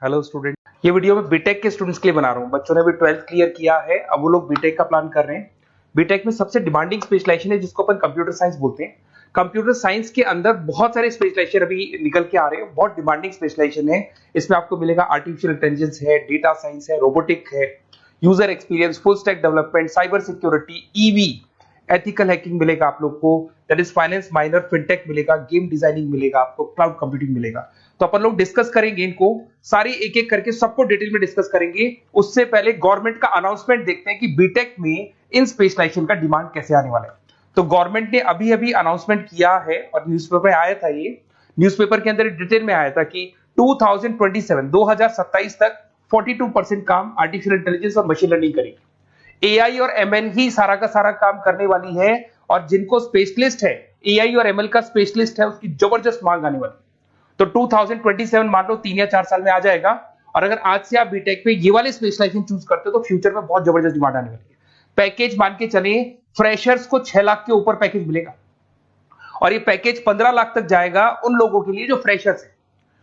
Hello student, ये video मैं BTech के स्टूडेंट्स के लिए बना रहा हूँ। बच्चों ने भी 12th क्लियर किया है, अब वो लोग बीटेक का प्लान कर रहे हैं। बीटेक में सबसे डिमांडिंग स्पेशलाइजेशन है जिसको अपन कंप्यूटर साइंस बोलते हैं। कंप्यूटर साइंस के अंदर बहुत सारे स्पेशलाइजेशन अभी निकल के आ रहे हैं, बहुत डिमांडिंग स्पेशलाइजेशन है। इसमें आपको मिलेगा आर्टिफिशियल इंटेलिजेंस है, डेटा साइंस है, रोबोटिक है, user experience, full stack development, cyber security, EV, ethical hacking मिलेगा आप लोग को, that is finance minor, fintech मिलेगा, गेम डिजाइनिंग मिलेगा आपको, क्लाउड कंप्यूटिंग मिलेगा। तो अपन लोग डिस्कस करेंगे इनको सारी एक एक करके, सबको डिटेल में डिस्कस करेंगे। उससे पहले गवर्नमेंट का अनाउंसमेंट देखते हैं कि बीटेक में इन स्पेशलाइजेशन का डिमांड कैसे आने वाला है। तो गवर्नमेंट ने अभी अभी अनाउंसमेंट किया है और न्यूज़पेपर में आया था, ये न्यूज़पेपर के अंदर डिटेल में आया था कि 2027 तक 42% काम आर्टिफिशियल इंटेलिजेंस और मशीन लर्निंग करेगी। एआई और एमएल ही सारा का सारा काम करने वाली है, और जिनको स्पेशलिस्ट है, एआई और एमएल का स्पेशलिस्ट है, उसकी जबरदस्त मांग आने वाली है। तो 2027 मान लो 3 या 4 साल में आ जाएगा। और अगर आज से आप बीटेक में ये वाले स्पेशलाइजेशन चूज करते हो तो फ्यूचर में बहुत जबरदस्त डिमांड आने वाली है। पैकेज मान के चले, फ्रेशर्स को 6 लाख के ऊपर पैकेज मिलेगा, और ये पैकेज 15 लाख तक जाएगा उन लोगों के लिए जो फ्रेशर्स है।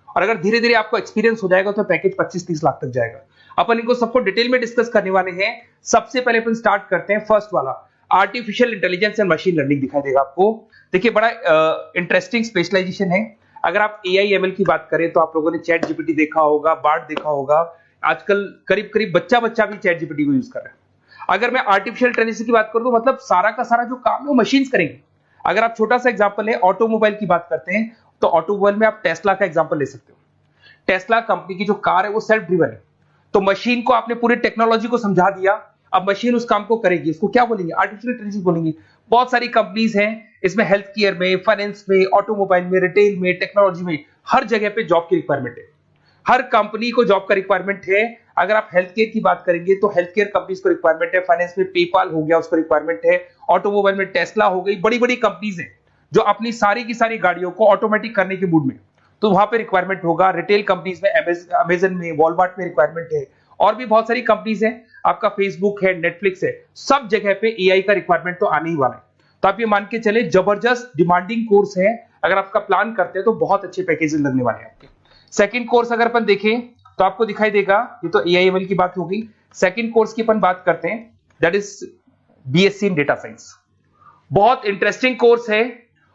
और अगर धीरे धीरे आपको एक्सपीरियंस हो जाएगा तो पैकेज 25-30 लाख तक जाएगा। अपन इनको सबको डिटेल में डिस्कस करने वाले हैं। सबसे पहले अपन स्टार्ट करते हैं फर्स्ट वाला, artificial intelligence and machine learning दिखाई देगा आपको। देखिए, बड़ा इंटरेस्टिंग स्पेशलाइजेशन है। अगर आप एआई एमएल की बात करें तो आप लोगों ने चैट जीपीटी देखा होगा, बार्ड देखा होगा। आजकल करीब करीब बच्चा भी चैट जीपीटी को यूज कर रहा है। अगर मैं आर्टिफिशियल इंटेलिजेंस की बात करूं तो मतलब सारा का सारा जो काम है वो मशीन्स करेंगे। अगर आप छोटा सा एग्जांपल है, ऑटोमोबाइल की बात करते हैं तो ऑटोमोबाइल में आप टेस्ला का एग्जांपल ले सकते हो। टेस्ला कंपनी की जो कार है वो सेल्फ ड्रिवन है। तो मशीन को आपने पूरी टेक्नोलॉजी को समझा दिया, अब मशीन उस काम को करेगी। इसको क्या बोलेंगे? आर्टिफिशियल इंटेलिजेंस बोलेंगे। बहुत सारी कंपनीज हैं इसमें, हेल्थ केयर में, फाइनेंस में, ऑटोमोबाइल में, रिटेल में, टेक्नोलॉजी में, हर जगह पे जॉब की रिक्वायरमेंट है। हर कंपनी को जॉब का रिक्वायरमेंट है। अगर आप हेल्थ केयर की बात करेंगे तो हेल्थ केयर कंपनीज को रिक्वायरमेंट है, फाइनेंस में पेपाल हो गया उसको रिक्वायरमेंट है, ऑटोमोबाइल में टेस्ला हो गई, बड़ी बड़ी कंपनीज हैं जो अपनी सारी की सारी गाड़ियों को ऑटोमेटिक करने के मूड में, तो वहां पे रिक्वायरमेंट होगा। रिटेल कंपनीज में अमेजन में, वॉलमार्ट में रिक्वायरमेंट है, और भी बहुत सारी कंपनीज हैं, आपका फेसबुक है, नेटफ्लिक्स है, सब जगह पे एआई का रिक्वायरमेंट तो आने ही वाला है। तो आप ये मान के चले जबरदस्त डिमांडिंग कोर्स है। अगर आपका प्लान करते हैं तो बहुत अच्छे पैकेजेस लगने वाले हैं आपके। सेकंड कोर्स अगर अपन देखें तो आपको दिखाई देगा, ये तो एआई एमएल की बात हो गई। सेकंड कोर्स की अपन बात करते हैं, that is BSc in data science. बहुत इंटरेस्टिंग कोर्स है,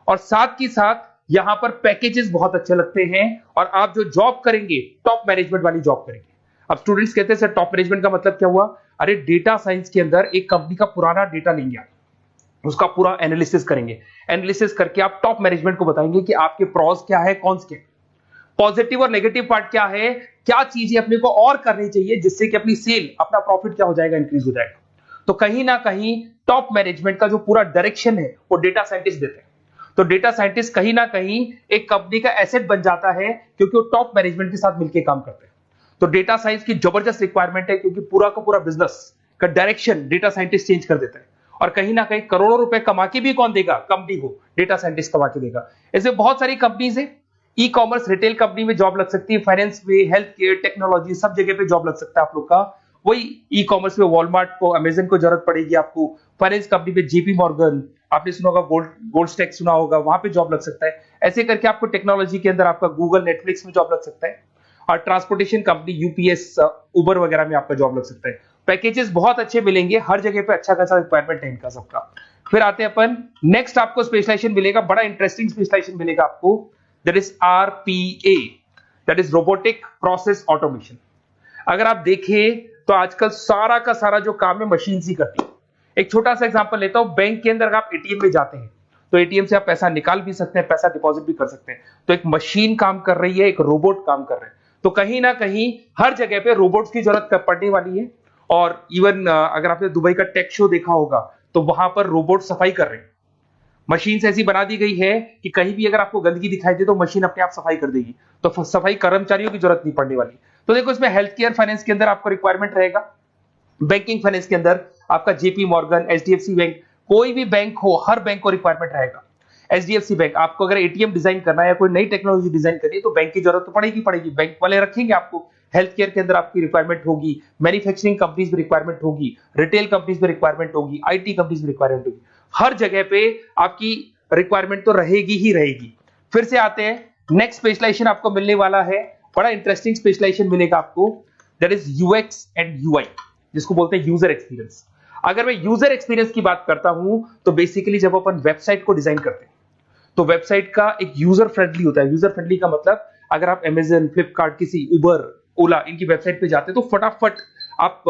और साथ ही साथ यहां पर पैकेजेस बहुत अच्छे लगते हैं, और आप जो जॉब करेंगे टॉप मैनेजमेंट वाली जॉब करेंगे। अब स्टूडेंट्स कहते हैं सर टॉप मैनेजमेंट का मतलब क्या हुआ? अरे डेटा साइंस के अंदर एक कंपनी का पुराना डेटा लेंगे आप, उसका पूरा एनालिसिस करेंगे, एनालिसिस करके आप टॉप मैनेजमेंट को बताएंगे कि आपके प्रॉस क्या है, कॉन्स क्या है, पॉजिटिव और नेगेटिव पार्ट क्या है, क्या चीजें अपने को और करनी चाहिए जिससे कि अपनी सेल, अपना प्रॉफिट क्या हो जाएगा, इंक्रीज हो जाएगा। तो कहीं ना कहीं टॉप मैनेजमेंट का जो पूरा डायरेक्शन है वो डेटा साइंटिस्ट देते हैं। तो डेटा साइंटिस्ट कहीं ना कहीं एक कंपनी का एसेट बन जाता है, क्योंकि वो टॉप मैनेजमेंट के साथ मिलकर काम करते हैं। तो डेटा साइंस की जबरदस्त रिक्वायरमेंट है, क्योंकि पूरा का पूरा बिजनेस का डायरेक्शन डेटा साइंटिस्ट चेंज कर देता है। और कहीं ना कहीं करोड़ों रुपए कमा के भी कौन देगा? कंपनी को डेटा साइंटिस्ट कमा के देगा। ऐसे बहुत सारी कंपनीज है, ई कॉमर्स, रिटेल कंपनी में जॉब लग सकती है, फाइनेंस में, हेल्थ केयर, टेक्नोलॉजी, सब जगह पे जॉब लग सकता है आप लोग का। वही ई कॉमर्स में वॉलमार्ट को, अमेजन को जरूरत पड़ेगी आपको। फाइनेंस कंपनी में जेपी मॉर्गन, आपने सुना होगा, गोल्ड स्टैक सुना होगा, वहां पे जॉब लग सकता है। ऐसे करके आपको टेक्नोलॉजी के अंदर आपका गूगल, नेटफ्लिक्स में जॉब लग सकता है। और ट्रांसपोर्टेशन कंपनी, यूपीएस, उबर वगैरह में आपका जॉब लग सकता है। पैकेजेस बहुत अच्छे मिलेंगे, हर जगह पे अच्छा खासा रिक्वायरमेंट है इनका सबका। फिर आते हैं अपन नेक्स्ट, आपको स्पेशलाइजेशन मिलेगा, बड़ा इंटरेस्टिंग स्पेशलाइजेशन मिलेगा आपको, that is RPA, that is robotic process automation. अगर आप देखें तो आजकल सारा का सारा जो काम है मशीन ही करती है। एक छोटा सा एग्जांपल लेता हूं, बैंक के अंदर आप एटीएम में जाते हैं तो एटीएम से आप पैसा निकाल भी सकते हैं, पैसा डिपॉजिट भी कर सकते हैं। तो एक मशीन काम कर रही है, एक रोबोट काम कर रहे हैं। तो कहीं ना कहीं हर जगह पे रोबोट्स की जरूरत पड़ने वाली है। और इवन अगर आपने दुबई का टेक शो देखा होगा तो वहां पर रोबोट सफाई कर रहे हैं। मशीन ऐसी बना दी गई है कि कहीं भी अगर आपको गंदगी दिखाई दे तो मशीन अपने आप सफाई कर देगी, तो सफाई कर्मचारियों की जरूरत नहीं पड़ने वाली। तो देखो, इसमें हेल्थ केयर, फाइनेंस के अंदर आपको रिक्वायरमेंट रहेगा। बैंकिंग फाइनेंस के अंदर आपका जेपी मॉर्गन, एचडीएफसी बैंक, कोई भी बैंक हो, हर बैंक को रिक्वायरमेंट रहेगा। एचडीएफसी बैंक, आपको अगर एटीएम डिजाइन करना है या कोई नई टेक्नोलॉजी डिजाइन करनी है तो बैंक की जरूरत तो पड़ेगी, बैंक वाले रखेंगे आपको। हेल्थ केयर के अंदर आपकी रिक्वायरमेंट होगी, मैन्युफैक्चरिंग कंपनीज में रिक्वायरमेंट होगी, रिटेल कंपनीज में रिक्वायरमेंट होगी, आईटी कंपनीज में रिक्वायरमेंट होगी। हर जगह पे आपकी रिक्वायरमेंट तो रहेगी ही रहेगी। फिर से आते हैं, नेक्स्ट स्पेशलाइजेशन आपको मिलने वाला है बड़ा इंटरेस्टिंग स्पेशलाइजेशन मिलेगा आपको, that is UX and UI, जिसको बोलते हैं यूजर एक्सपीरियंस। अगर मैं यूजर एक्सपीरियंस की बात करता हूं तो बेसिकली जब अपन वेबसाइट को डिजाइन करते हैं तो वेबसाइट का एक यूजर फ्रेंडली होता है। यूजर फ्रेंडली का मतलब अगर आप अमेजन, फ्लिपकार्ट, किसी उबर, ओला इनकी वेबसाइट पे जाते हो तो फटाफट आप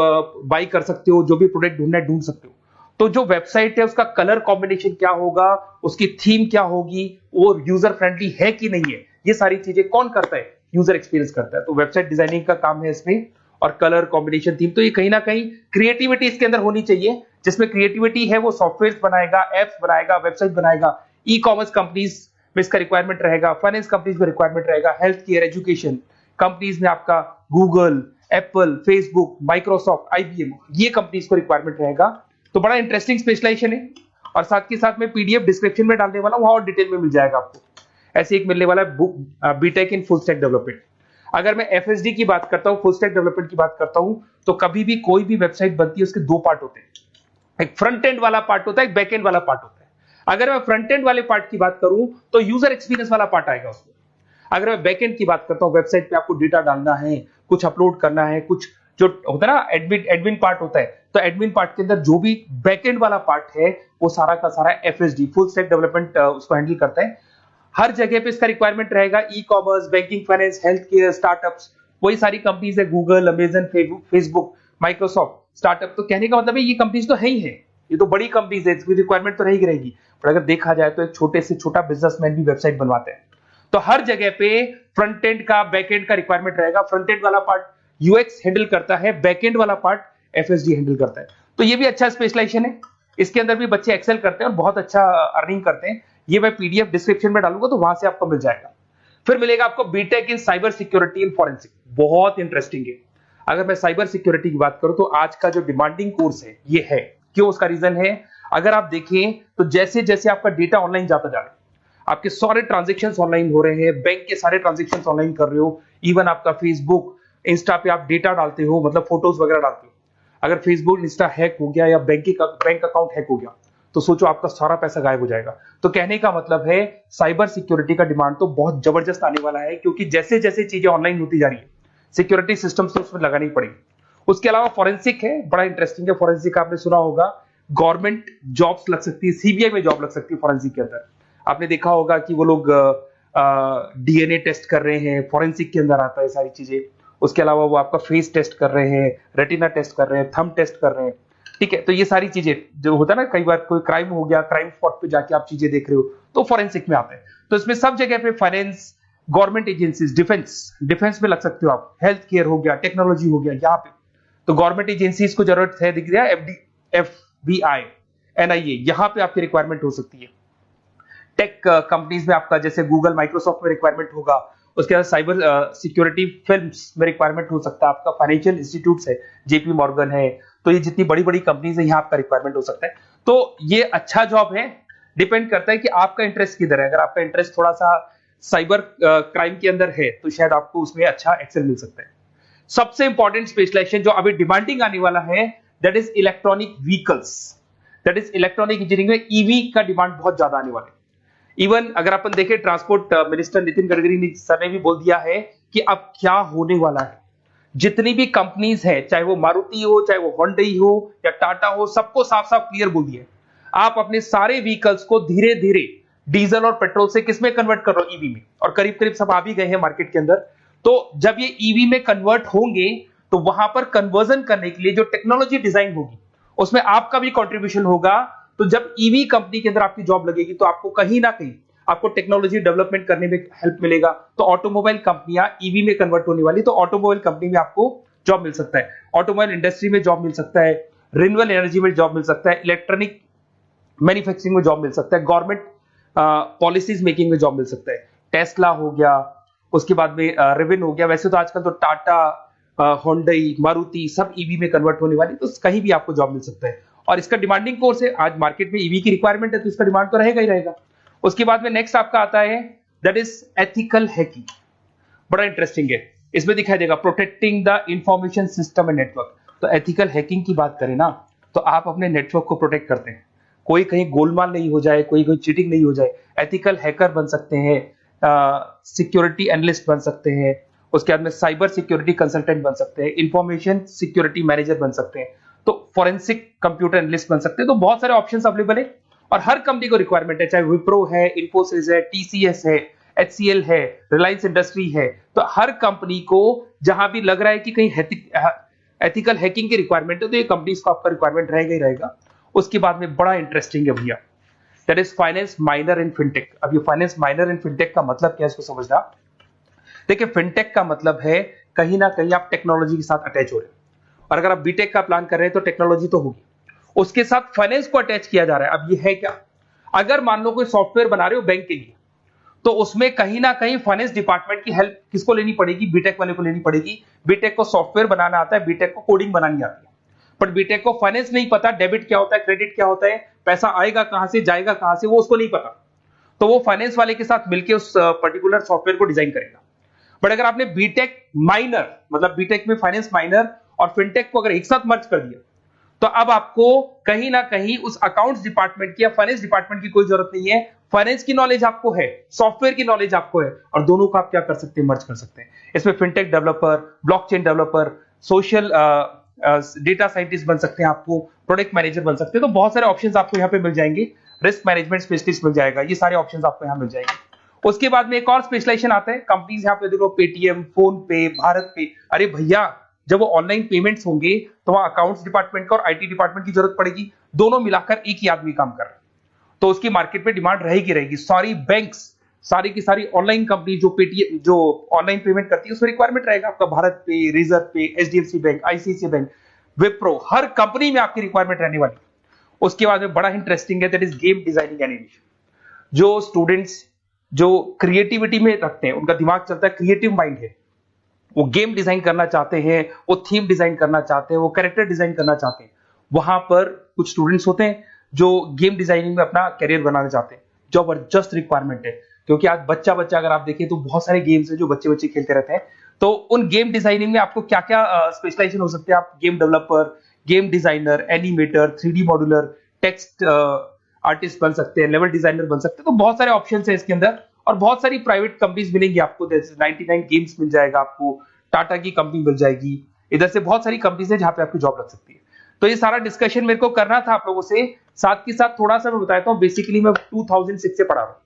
बाई कर सकते हो, जो भी प्रोडक्ट ढूंढना है ढूंढ सकते हो। तो जो वेबसाइट है उसका कलर कॉम्बिनेशन क्या होगा, उसकी थीम क्या होगी, वो यूजर फ्रेंडली है कि नहीं है, ये सारी चीजें कौन करता है, यूजर एक्सपीरियंस करता है। तो वेबसाइट डिजाइनिंग का काम है इसमें, और कलर कॉम्बिनेशन, थीम, तो ये कहीं ना कहीं क्रिएटिविटी इसके अंदर होनी चाहिए। जिसमें क्रिएटिविटी है वो सॉफ्टवेयर बनाएगा, एप्स बनाएगा, वेबसाइट बनाएगा। ई कॉमर्स कंपनीज में इसका रिक्वायरमेंट रहेगा, फाइनेंस कंपनीज में रिक्वायरमेंट रहेगा, हेल्थ केयर, एजुकेशन कंपनीज में आपका Google, Apple, Facebook, Microsoft, IBM, ये कंपनीज को रिक्वायरमेंट रहेगा। तो बड़ा इंटरेस्टिंग स्पेशलाइजेशन है, और साथ के साथ में पीडीएफ डिस्क्रिप्शन में डालने वाला हूं, वहां और डिटेल में मिल जाएगा आपको। ऐसे एक मिलने वाला है book, BTech in full stack development. अगर मैं एफएसडी की बात करता हूं, फुल स्टैक डेवलपमेंट की बात करता हूं, तो कभी भी कोई भी वेबसाइट बनती है उसके दो पार्ट होते हैं, एक फ्रंट एंड वाला पार्ट होता है, एक बैक एंड वाला पार्ट होता है। अगर मैं फ्रंट एंड वाले पार्ट की बात करूं तो यूजर एक्सपीरियंस वाला पार्ट आएगा उसमें। अगर मैं बैक एंड की बात करता हूं, वेबसाइट पे आपको डेटा डालना है, कुछ अपलोड करना है, कुछ जो होता है ना एडमिन पार्ट होता है, तो एडमिन पार्ट के अंदर जो भी बैक एंड वाला पार्ट है वो सारा का सारा एफएसडी, फुल स्टैक डेवलपमेंट, उसको हैंडल करता है। हर जगह पे इसका रिक्वायरमेंट रहेगा। E commerce, banking, finance, health care, startups, वही सारी कंपनीज है, Google, Amazon, Facebook, Microsoft, startup. तो कहने का मतलब है ये कंपनीज तो है ही है, ये तो बड़ी कंपनीज है, इसकी रिक्वायरमेंट तो रहेगी। पर अगर देखा जाए तो एक छोटे से छोटा बिजनेसमैन भी वेबसाइट बनवाते हैं। तो हर जगह पे फ्रंट एंड का, बैक एंड का रिक्वायरमेंट रहेगा। फ्रंट एंड वाला पार्ट यूएक्स हैंडल करता है, बैक एंड वाला पार्ट एफएसडी हैंडल करता है। तो ये भी अच्छा स्पेशलाइजेशन है, इसके अंदर भी बच्चे एक्सेल करते हैं और बहुत अच्छा अर्निंग करते हैं। ये मैं पीडीएफ डिस्क्रिप्शन में डालूंगा तो वहां से आपको मिल जाएगा। फिर मिलेगा आपको BTech in cyber security and forensic, बहुत इंटरेस्टिंग है। अगर मैं साइबर सिक्योरिटी की बात करूं तो आज का जो डिमांडिंग कोर्स है ये है। क्यों? उसका रीजन है, अगर आप देखें तो जैसे जैसे आपका डेटा ऑनलाइन जाता जा रहा है, आपके सारे ट्रांजेक्शन्स ऑनलाइन हो रहे हैं, बैंक के सारे ट्रांजेक्शन्स ऑनलाइन कर रहे हो, इवन आपका फेसबुक, इंस्टा पे आप डेटा डालते हो, मतलब फोटोज वगैरह डालते हो। अगर फेसबुक, इंस्टा हैक हो गया या बैंक अकाउंट हैक हो गया तो सोचो आपका सारा पैसा गायब हो जाएगा। तो कहने का मतलब है साइबर सिक्योरिटी का डिमांड तो बहुत जबरदस्त आने वाला है, क्योंकि जैसे जैसे चीजें ऑनलाइन होती जा रही है सिक्योरिटी सिस्टम से उसमें लगानी पड़ेगी। उसके अलावा फॉरेंसिक है, बड़ा इंटरेस्टिंग है। फॉरेंसिक आपने सुना होगा, गवर्नमेंट जॉब्स लग सकती है, सीबीआई में जॉब लग सकती है फॉरेंसिक के अंदर। आपने देखा होगा कि वो लोग डीएनए टेस्ट कर रहे हैं, फॉरेंसिक के अंदर आता है सारी चीजें। उसके अलावा वो आपका फेस टेस्ट कर रहे हैं, रेटिना टेस्ट कर रहे हैं, थंब टेस्ट कर रहे हैं, ठीक है। तो ये सारी चीजें जो होता है ना, कई बार कोई क्राइम हो गया, क्राइम स्पॉट पे जाके आप चीजें देख रहे हो तो फॉरेंसिक में आता है। तो इसमें सब जगह पे फाइनेंस, गवर्नमेंट एजेंसीज, डिफेंस में लग सकते हो आप, हेल्थ केयर हो गया, टेक्नोलॉजी हो गया, यहाँ पे तो गवर्नमेंट एजेंसीज को जरूरत है, दिख रहा है, एफबीआई, एनआईए, यहाँ पे आपकी रिक्वायरमेंट हो सकती है। टेक कंपनीज में आपका जैसे गूगल, माइक्रोसॉफ्ट में रिक्वायरमेंट होगा। उसके बाद साइबर सिक्योरिटी फिल्म्स में रिक्वायरमेंट हो सकता है आपका, फाइनेंशियल इंस्टीट्यूट्स है, जेपी मॉर्गन है, तो ये जितनी बड़ी बड़ी कंपनीज है यहाँ आपका रिक्वायरमेंट हो सकता है। तो ये अच्छा जॉब है, डिपेंड करता है कि आपका इंटरेस्ट किधर है। अगर आपका इंटरेस्ट थोड़ा सा साइबर क्राइम के अंदर है तो शायद आपको उसमें अच्छा एक्सेल मिल सकता है। सबसे इंपॉर्टेंट स्पेशलाइजेशन जो अभी डिमांडिंग आने वाला है, that is electronic vehicles, that is electronic engineering में ईवी का डिमांड बहुत ज्यादा आने वाला है। इवन अगर अपन देखें, transport minister Nitin Gadkari sir ने भी बोल दिया है कि अब क्या होने वाला है, जितनी भी कंपनीज है, चाहे वो मारुति हो, चाहे वो होंडई हो या टाटा हो, सबको साफ साफ क्लियर बोल दिया, आप अपने सारे व्हीकल्स को धीरे धीरे डीजल और पेट्रोल से किसमें कन्वर्ट कर रहे हो, ईवी में। और करीब करीब सब आ भी गए हैं मार्केट के अंदर। तो जब ये ईवी में कन्वर्ट होंगे तो वहां पर कन्वर्जन करने के लिए जो टेक्नोलॉजी डिजाइन होगी उसमें आपका भी कंट्रीब्यूशन होगा। तो जब ईवी कंपनी के अंदर आपकी जॉब लगेगी तो आपको कहीं ना कहीं आपको टेक्नोलॉजी डेवलपमेंट करने में हेल्प मिलेगा। तो ऑटोमोबाइल कंपनियां ईवी में कन्वर्ट होने वाली, तो ऑटोमोबाइल कंपनी में आपको जॉब मिल सकता है, ऑटोमोबाइल इंडस्ट्री में जॉब मिल सकता है, रिन्यूएबल एनर्जी में जॉब मिल सकता है, इलेक्ट्रॉनिक मैन्युफैक्चरिंग में जॉब मिल सकता है, गवर्नमेंट पॉलिसीज मेकिंग में जॉब मिल सकता है। टेस्ला हो गया, उसके बाद में रिविन हो गया। वैसे तो आजकल तो टाटा, होंडई, मारुति सब ईवी में कन्वर्ट होने वाली, तो कहीं भी आपको जॉब मिल सकता है। और इसका डिमांडिंग कोर्स है, आज मार्केट में ईवी की रिक्वायरमेंट है तो इसका डिमांड तो रहेगा ही रहेगा। उसके बाद में नेक्स्ट आपका आता है दैट इज एथिकल हैकिंग, बड़ा इंटरेस्टिंग है। इसमें दिखाई देगा protecting the information system and network. तो एथिकल हैकिंग की बात करें ना, तो आप अपने नेटवर्क को प्रोटेक्ट करते हैं, कोई कहीं गोलमाल नहीं हो जाए, कोई चीटिंग नहीं हो जाए। एथिकल हैकर बन सकते हैं, सिक्योरिटी एनालिस्ट बन सकते हैं। उसके बाद में साइबर सिक्योरिटी कंसल्टेंट बन सकते हैं, इंफॉर्मेशन सिक्योरिटी मैनेजर बन सकते हैं, तो फॉरेंसिक कंप्यूटर एनालिस्ट बन सकते हैं। तो बहुत सारे ऑप्शंस अवेलेबल है और हर कंपनी को रिक्वायरमेंट है, चाहे विप्रो है, इन्फोसिस है, टीसीएस है, एचसीएल है, रिलायंस इंडस्ट्री है। तो हर कंपनी को जहां भी लग रहा है कि कहीं एथिकल हैकिंग की रिक्वायरमेंट है तो ये कंपनीज को आपका रिक्वायरमेंट रहेगा ही रहेगा। उसके बाद में बड़ा इंटरेस्टिंग है भैया, that is finance minor in fintech. अब ये फाइनेंस माइनर इन फिनटेक का मतलब क्या है इसको समझना। देखिए फिनटेक का मतलब है कहीं ना कहीं आप टेक्नोलॉजी के साथ अटैच हो रहे हैं, और अगर आप बीटेक का प्लान कर रहे हैं तो टेक्नोलॉजी तो होगी, उसके साथ फाइनेंस को अटैच किया जा रहा है। अब ये है क्या, अगर मान लो कोई सॉफ्टवेयर बना रहे हो बैंक के लिए, तो उसमें कहीं ना कहीं फाइनेंस डिपार्टमेंट की हेल्प किसको लेनी पड़ेगी, बीटेक वाले को लेनी पड़ेगी। बीटेक को सॉफ्टवेयर बनाना आता है, बीटेक को कोडिंग बनानी आती है, बट बीटेक को फाइनेंस नहीं पता, डेबिट क्या होता है, क्रेडिट क्या होता है, पैसा आएगा कहां से, जाएगा कहां से, वो उसको नहीं पता। तो वो फाइनेंस वाले के साथ मिलकर उस पर्टिकुलर सॉफ्टवेयर को डिजाइन करेगा। बट अगर आपने बीटेक माइनर, मतलब बीटेक में फाइनेंस माइनर और फिनटेक को अगर एक साथ मर्ज कर दिया, तो अब आपको कहीं ना कहीं उस अकाउंट्स डिपार्टमेंट की या फाइनेंस डिपार्टमेंट की कोई जरूरत नहीं है। फाइनेंस की नॉलेज आपको है, सॉफ्टवेयर की नॉलेज आपको है, और दोनों को आप क्या कर सकते हैं, मर्ज कर सकते हैं। इसमें fintech developer, blockchain developer, social data scientist बन सकते हैं, आपको प्रोडक्ट मैनेजर बन सकते हैं। तो बहुत सारे ऑप्शंस आपको यहाँ पे मिल जाएंगे, रिस्क मैनेजमेंट स्पेशलिस्ट मिल जाएगा, ये सारे ऑप्शंस आपको यहाँ मिल जाएंगे। उसके बाद में एक और स्पेशलाइजेशन आता है, कंपनीज यहाँ पे देखो पेटीएम, फोन पे, भारत पे। अरे भैया जब वो ऑनलाइन पेमेंट्स होंगे तो वहां अकाउंट्स डिपार्टमेंट का और आईटी डिपार्टमेंट की जरूरत पड़ेगी, दोनों मिलाकर एक ही आदमी काम कर रहा है, तो उसकी मार्केट में डिमांड रहेगी रहेगी। सारी बैंक्स, सारी की सारी ऑनलाइन कंपनी जो पेटीएम, जो ऑनलाइन पेमेंट करती है, उसमें रिक्वायरमेंट रहेगा आपका भारत पे, Razorpay, HDFC bank, ICICI bank, Wipro, हर कंपनी में आपकी रिक्वायरमेंट रहने वाली। उसके बाद में बड़ा इंटरेस्टिंग है, that is game designing animation. जो स्टूडेंट्स जो क्रिएटिविटी में रखते हैं, उनका दिमाग चलता है, क्रिएटिव माइंड है, वो गेम डिजाइन करना चाहते हैं, वो थीम डिजाइन करना चाहते हैं, वो कैरेक्टर डिजाइन करना चाहते हैं, वहां पर कुछ स्टूडेंट्स होते हैं जो गेम डिजाइनिंग में अपना करियर बनाना चाहते हैं। जबरदस्त रिक्वायरमेंट है, क्योंकि आज बच्चा बच्चा अगर आप देखें तो बहुत सारे गेम्स हैं जो बच्चे बच्चे खेलते रहते हैं। तो उन गेम डिजाइनिंग में आपको क्या क्या स्पेशलाइजेशन हो सकते हैं, आप game developer, game designer, animator, 3D modular, text artist बन सकते हैं, लेवल डिजाइनर बन सकते हैं। तो बहुत सारे ऑप्शंस हैं इसके अंदर, और बहुत सारी प्राइवेट कंपनीज मिलेंगी आपको, जैसे 99 गेम्स मिल जाएगा आपको, टाटा की कंपनी मिल जाएगी, इधर से बहुत सारी कंपनीज है जहां पे आपकी जॉब लग सकती है। तो ये सारा डिस्कशन मेरे को करना था आप लोगों से, साथ के साथ थोड़ा सा मैं बताता हूँ। बेसिकली मैं 2006 से पढ़ा रहा हूँ,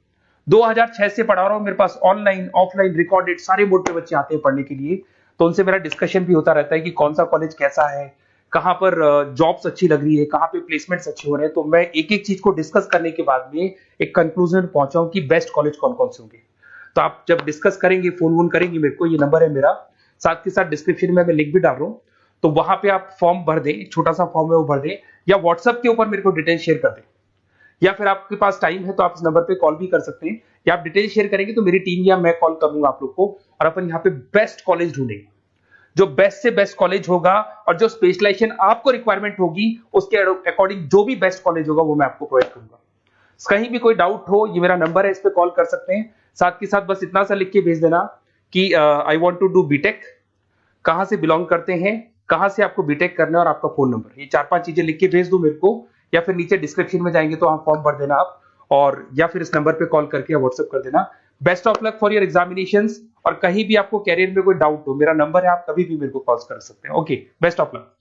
2006 से पढ़ा रहा हूँ। मेरे पास ऑनलाइन ऑफलाइन रिकॉर्डेड सारे बोर्ड पे बच्चे आते हैं पढ़ने के लिए, तो उनसे मेरा डिस्कशन भी होता रहता है कि कौन सा कॉलेज कैसा है, कहां पर जॉब्स अच्छी लग रही है, कहां पे प्लेसमेंट्स अच्छे हो रहे हैं। तो मैं एक एक चीज को डिस्कस करने के बाद में एक कंक्लूजन पहुंचा हूं कि बेस्ट कॉलेज कौन कौन से होंगे। तो आप जब डिस्कस करेंगे, फोन वोन करेंगे मेरे को, ये नंबर है मेरा, साथ के साथ डिस्क्रिप्शन में मैं लिंक भी डाल रहा हूँ, तो वहां पे आप फॉर्म भर दें, छोटा सा फॉर्म है वो भर दें, या व्हाट्सएप के ऊपर मेरे को डिटेल शेयर कर दें, या फिर आपके पास टाइम है तो आप इस नंबर पे कॉल भी कर सकते हैं, या आप डिटेल शेयर करेंगे तो मेरी टीम या मैं कॉल करूंगा आप लोग को, और अपन यहाँ पे बेस्ट कॉलेज ढूंढेंगे, जो बेस्ट से बेस्ट कॉलेज होगा, और जो स्पेशलाइजेशन आपको रिक्वायरमेंट होगी उसके अकॉर्डिंग जो भी बेस्ट कॉलेज होगा वो मैं आपको प्रोवाइड करूंगा। कहीं भी कोई डाउट हो, ये मेरा नंबर है, इस पे कॉल कर सकते हैं। साथ के साथ बस इतना सा लिख के भेज देना कि I want to do BTech, कहां से बिलोंग करते हैं, कहां से आपको बीटेक करना है, और आपका फोन नंबर, ये 4-5 चीजें लिख के भेज दो मेरे को, या फिर नीचे डिस्क्रिप्शन में जाएंगे तो आप फॉर्म भर देना आप, और या फिर इस नंबर पे कॉल करके या व्हाट्सएप कर देना। Best of luck for your examinations, और कहीं भी आपको कैरियर में कोई डाउट हो, मेरा नंबर है, आप कभी भी मेरे को कॉल कर सकते हैं। Okay, best of luck.